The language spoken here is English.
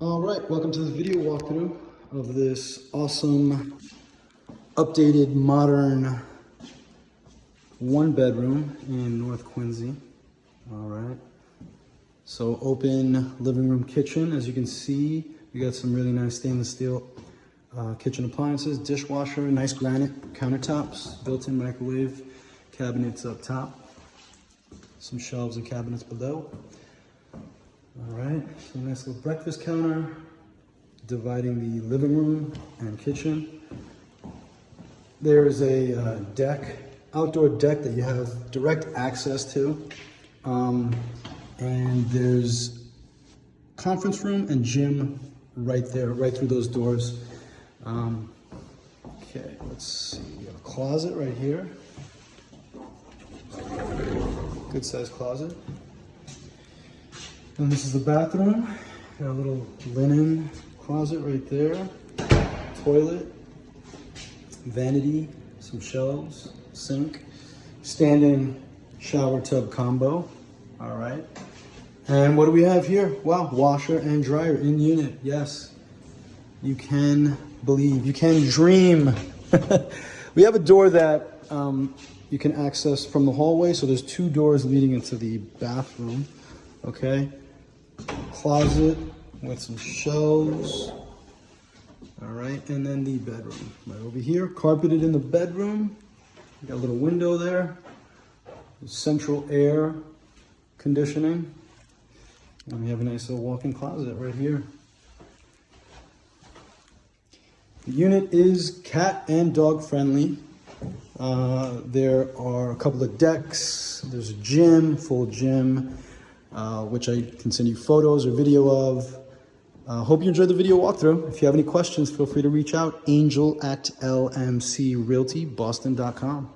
All right, welcome to this video walkthrough of this awesome, updated, modern one-bedroom in North Quincy. All right, so open living room kitchen. As you can see, we got some really nice stainless steel kitchen appliances, dishwasher, nice granite countertops, built-in microwave cabinets up top, some shelves and cabinets below. All right, so nice little breakfast counter, dividing the living room and kitchen. There's a deck, outdoor deck that you have direct access to. And there's conference room and gym right there, right through those doors. Okay, let's see, we have a closet right here. Good sized closet. And this is the bathroom. Got a little linen closet right there. Toilet, vanity, some shelves, sink, stand-in shower tub combo. All right. And what do we have here? Wow, washer and dryer in unit. Yes, you can believe, you can dream. We have a door that you can access from the hallway. So there's two doors leading into the bathroom. Okay. Closet with some shelves. All right, and then the bedroom right over here, carpeted in the bedroom. Got a little window there, central air conditioning, and we have a nice little walk-in closet right here. The unit is cat and dog friendly. There are a couple of decks. There's a gym, full gym, which I can send you photos or video of. Hope you enjoyed the video walkthrough. If you have any questions, feel free to reach out. Angel@lmcrealtyboston.com.